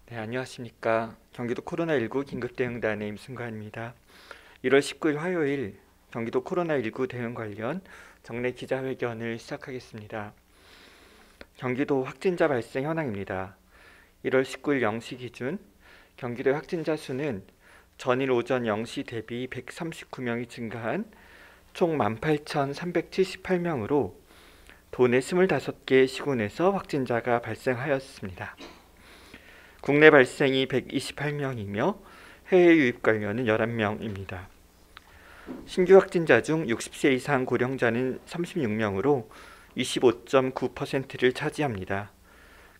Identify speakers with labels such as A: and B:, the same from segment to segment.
A: 네, 안녕하십니까. 경기도 코로나19 긴급대응단의 임승관입니다. 1월 19일 화요일 경기도 코로나19 대응 관련 정례 기자회견을 시작하겠습니다. 경기도 확진자 발생 현황입니다. 1월 19일 0시 기준 경기도의 확진자 수는 전일 오전 0시 대비 139명이 증가한 총 18,378명으로 도내 25개 시군에서 확진자가 발생하였습니다. 국내 발생이 128명이며 해외 유입 관련은 11명입니다. 신규 확진자 중 60세 이상 고령자는 36명으로 25.9%를 차지합니다.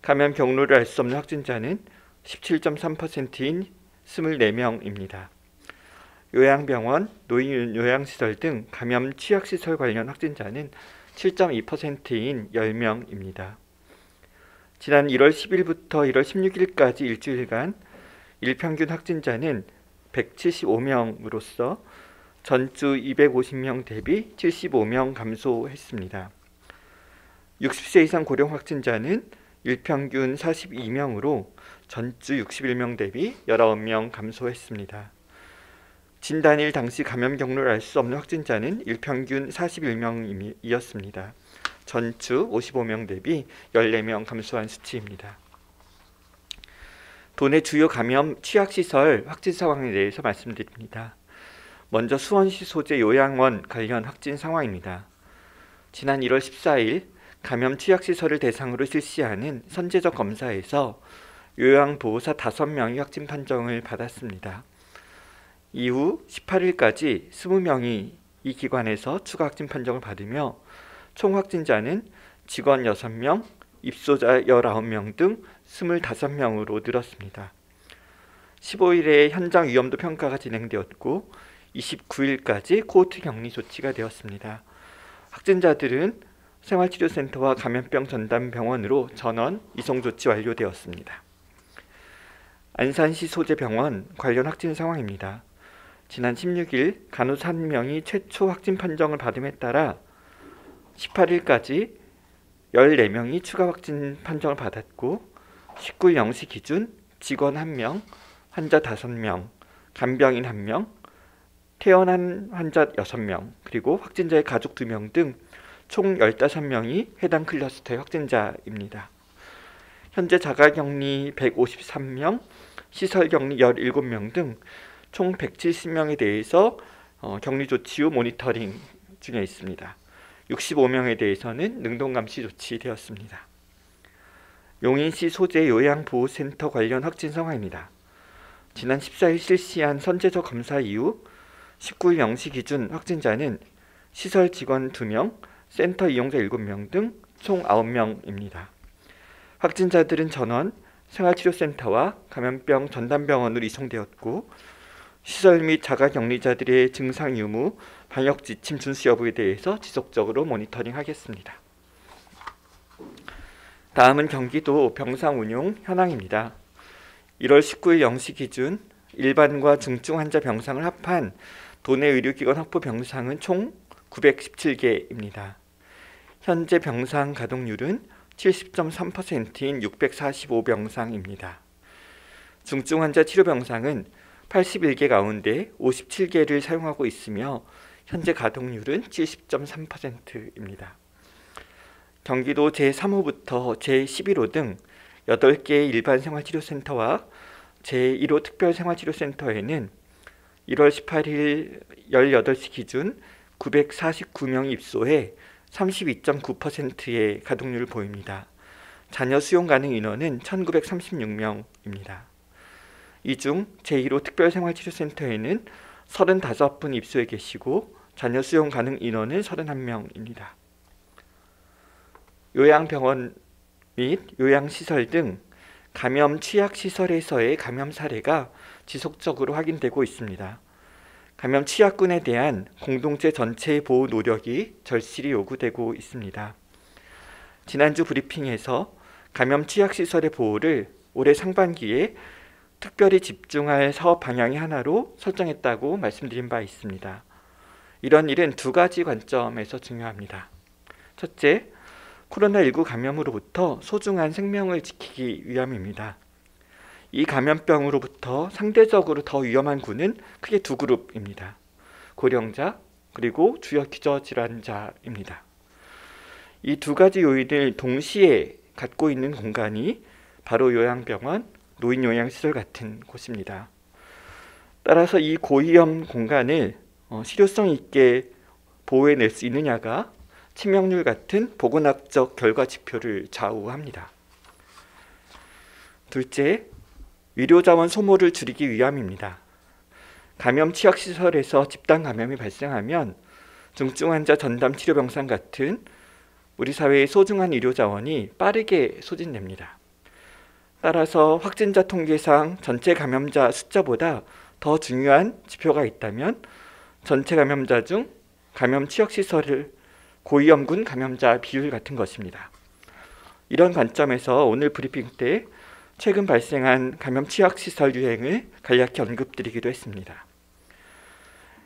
A: 감염 경로를 알 수 없는 확진자는 17.3%인 24명입니다. 요양병원, 노인 요양시설 등 감염 취약시설 관련 확진자는 7.2%인 10명입니다. 지난 1월 10일부터 1월 16일까지 일주일간 일평균 확진자는 175명으로서 전주 250명 대비 75명 감소했습니다. 60세 이상 고령 확진자는 일평균 42명으로 전주 61명 대비 19명 감소했습니다. 진단일 당시 감염 경로를 알 수 없는 확진자는 일평균 41명이었습니다. 전주 55명 대비 14명 감소한 수치입니다. 도내 주요 감염 취약시설 확진 상황에 대해서 말씀드립니다. 먼저 수원시 소재 요양원 관련 확진 상황입니다. 지난 1월 14일 감염 취약시설을 대상으로 실시하는 선제적 검사에서 요양보호사 5명이 확진 판정을 받았습니다. 이후 18일까지 20명이 이 기관에서 추가 확진 판정을 받으며 총 확진자는 직원 6명, 입소자 19명 등 25명으로 늘었습니다. 15일에 현장 위험도 평가가 진행되었고 29일까지 코호트 격리 조치가 되었습니다. 확진자들은 생활치료센터와 감염병 전담병원으로 전원 이송 조치 완료되었습니다. 안산시 소재 병원 관련 확진 상황입니다. 지난 16일 간호사 1명이 최초 확진 판정을 받음에 따라 18일까지 14명이 추가 확진 판정을 받았고 19일 0시 기준 직원 1명, 환자 5명, 간병인 1명, 퇴원한 환자 6명, 그리고 확진자의 가족 2명 등 총 15명이 해당 클러스터의 확진자입니다. 현재 자가격리 153명, 시설격리 17명 등 총 170명에 대해서 격리 조치 후 모니터링 중에 있습니다. 65명에 대해서는 능동감시 조치되었습니다. 용인시 소재 요양보호센터 관련 확진 상황입니다. 지난 14일 실시한 선제적 검사 이후 19일 0시 기준 확진자는 시설 직원 2명, 센터 이용자 7명 등 총 9명입니다. 확진자들은 전원 생활치료센터와 감염병 전담병원으로 이송되었고 시설 및 자가격리자들의 증상 유무, 방역 지침 준수 여부에 대해서 지속적으로 모니터링하겠습니다. 다음은 경기도 병상 운용 현황입니다. 1월 19일 0시 기준 일반과 중증 환자 병상을 합한 도내 의료기관 확보 병상은 총 917개입니다. 현재 병상 가동률은 70.3%인 645병상입니다. 중증 환자 치료 병상은 81개 가운데 57개를 사용하고 있으며 현재 가동률은 70.3%입니다. 경기도 제3호부터 제11호 등 8개의 일반 생활치료센터와 제1호 특별생활치료센터에는 1월 18일 18시 기준 949명이 입소해 32.9%의 가동률을 보입니다. 잔여 수용 가능 인원은 1936명입니다. 이 중 제1호 특별생활치료센터에는 35분 입소해 계시고 잔여 수용 가능 인원은 31명입니다. 요양병원 및 요양시설 등 감염 취약시설에서의 감염 사례가 지속적으로 확인되고 있습니다. 감염 취약군에 대한 공동체 전체의 보호 노력이 절실히 요구되고 있습니다. 지난주 브리핑에서 감염 취약시설의 보호를 올해 상반기에 특별히 집중할 사업 방향의 하나로 설정했다고 말씀드린 바 있습니다. 이런 일은 두 가지 관점에서 중요합니다. 첫째, 코로나19 감염으로부터 소중한 생명을 지키기 위함입니다. 이 감염병으로부터 상대적으로 더 위험한 군은 크게 두 그룹입니다. 고령자 그리고 주요 기저질환자입니다. 이 두 가지 요인을 동시에 갖고 있는 공간이 바로 요양병원, 노인요양시설 같은 곳입니다. 따라서 이 고위험 공간을 실효성 있게 보호해낼 수 있느냐가 치명률 같은 보건학적 결과 지표를 좌우합니다. 둘째, 의료자원 소모를 줄이기 위함입니다. 감염 취약시설에서 집단 감염이 발생하면 중증 환자 전담 치료병상 같은 우리 사회의 소중한 의료자원이 빠르게 소진됩니다. 따라서 확진자 통계상 전체 감염자 숫자보다 더 중요한 지표가 있다면 전체 감염자 중 감염 취약시설을 고위험군 감염자 비율 같은 것입니다. 이런 관점에서 오늘 브리핑 때 최근 발생한 감염 취약시설 유행을 간략히 언급드리기도 했습니다.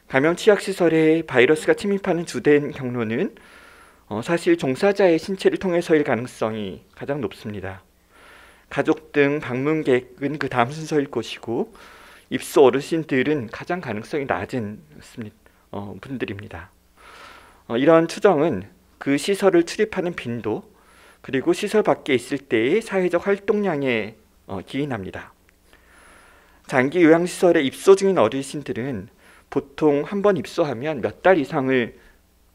A: 감염 취약시설에 바이러스가 침입하는 주된 경로는 사실 종사자의 신체를 통해서일 가능성이 가장 높습니다. 가족 등 방문객은 그 다음 순서일 것이고 입소 어르신들은 가장 가능성이 낮은 분들입니다. 이러한 추정은 그 시설을 출입하는 빈도 그리고 시설 밖에 있을 때의 사회적 활동량에 기인합니다. 장기 요양시설에 입소 중인 어르신들은 보통 한 번 입소하면 몇 달 이상을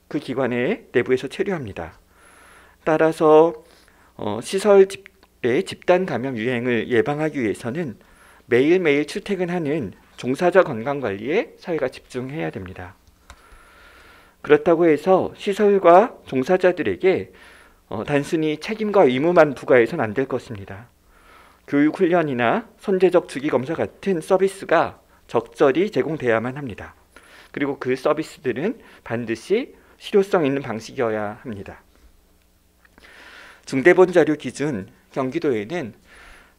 A: 그 기관의 내부에서 체류합니다. 따라서 시설 의 집단 감염 유행을 예방하기 위해서는 매일매일 출퇴근하는 종사자 건강관리에 사회가 집중해야 됩니다. 그렇다고 해서 시설과 종사자들에게 단순히 책임과 의무만 부과해서는 안 될 것입니다. 교육훈련이나 선제적 주기검사 같은 서비스가 적절히 제공돼야만 합니다. 그리고 그 서비스들은 반드시 실효성 있는 방식이어야 합니다. 중대본 자료 기준 경기도에는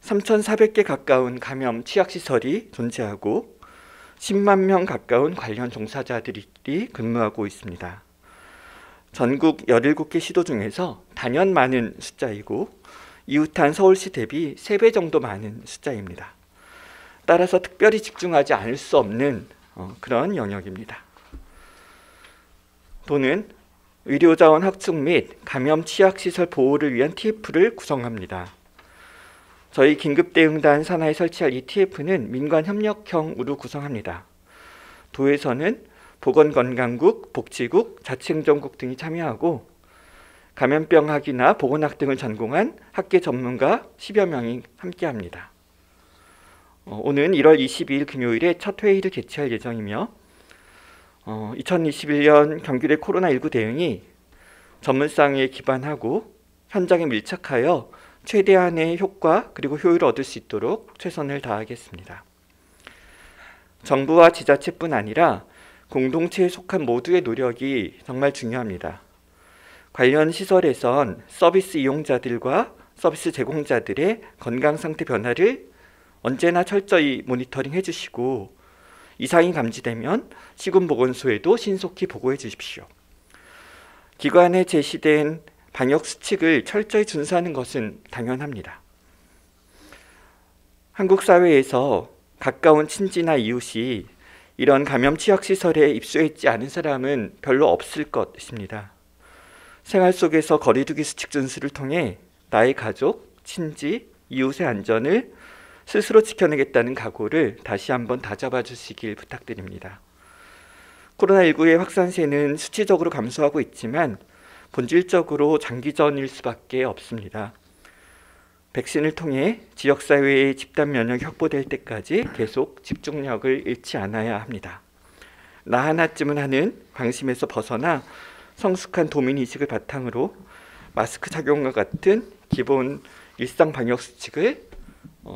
A: 3,400개 가까운 감염 취약시설이 존재하고 10만 명 가까운 관련 종사자들이 근무하고 있습니다. 전국 17개 시도 중에서 단연 많은 숫자이고 이웃한 서울시 대비 3배 정도 많은 숫자입니다. 따라서 특별히 집중하지 않을 수 없는 그런 영역입니다. 도는 의료자원 확충 및 감염 취약시설 보호를 위한 TF를 구성합니다. 저희 긴급대응단 산하에 설치할 이 TF는 민관협력형으로 구성합니다. 도에서는 보건건강국, 복지국, 자치행정국 등이 참여하고 감염병학이나 보건학 등을 전공한 학계 전문가 10여 명이 함께합니다. 오는 1월 22일 금요일에 첫 회의를 개최할 예정이며 2021년 경기도의 코로나19 대응이 전문성에 기반하고 현장에 밀착하여 최대한의 효과 그리고 효율을 얻을 수 있도록 최선을 다하겠습니다. 정부와 지자체뿐 아니라 공동체에 속한 모두의 노력이 정말 중요합니다. 관련 시설에선 서비스 이용자들과 서비스 제공자들의 건강 상태 변화를 언제나 철저히 모니터링 해주시고 이상이 감지되면 시군보건소에도 신속히 보고해 주십시오. 기관에 제시된 방역 수칙을 철저히 준수하는 것은 당연합니다. 한국 사회에서 가까운 친지나 이웃이 이런 감염 취약시설에 입소했지 않은 사람은 별로 없을 것입니다. 생활 속에서 거리두기 수칙 준수를 통해 나의 가족, 친지, 이웃의 안전을 스스로 지켜내겠다는 각오를 다시 한번 다잡아 주시길 부탁드립니다. 코로나19의 확산세는 수치적으로 감소하고 있지만 본질적으로 장기전일 수밖에 없습니다. 백신을 통해 지역사회의 집단 면역이 확보될 때까지 계속 집중력을 잃지 않아야 합니다. 나 하나쯤은 하는 방심에서 벗어나 성숙한 도민의식을 바탕으로 마스크 착용과 같은 기본 일상 방역 수칙을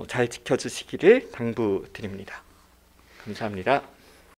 A: 잘 지켜주시기를 당부드립니다. 감사합니다.